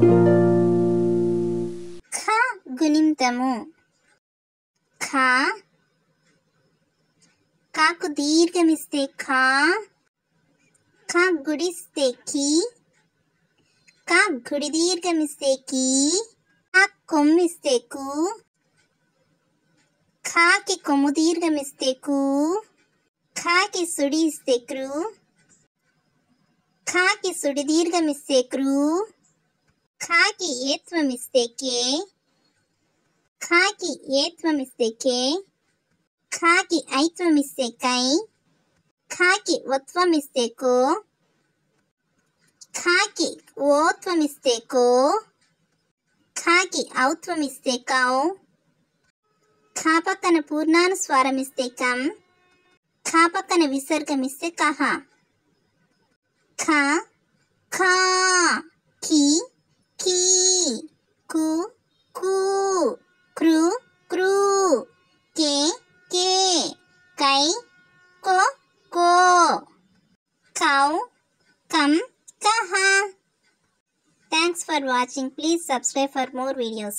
ఖ గుణింతము. ఖ కాకు దీర్ఘమిస్తే ఖా, ఖ గుడిస్తే కీ, కా గుడి దీర్ఘమిస్తే కీ, కా కొమ్మిస్తే కు, ఖాకి కొమ్ము దీర్ఘమిస్తే కు, ఖాకి సుడి ఇస్తే క్రు, ఖాకి సుడి దీర్ఘమిస్తే క్రు, ఖాకి ఏత్వమిస్తే కే, ఖాకి ఏత్వమిస్తే కే, ఖాకి ఐత్వమిస్తే కై, ఖాకి ఒత్వమిస్తే కో, ఖాకి ఓత్వమిస్తే కో, ఖాకి ఔత్వమిస్తే కౌ, ఖా పక్కన పూర్ణానుస్వారం ఇస్తే కం, ఖా పక్కన విసర్గమిస్తే కహ. ఖ ఖా, ఖీ కీ, కు కూ, క్రు క్రూ, కే కే, కై కో కో, కౌ కం కహ. Thanks for watching. Please subscribe for more videos.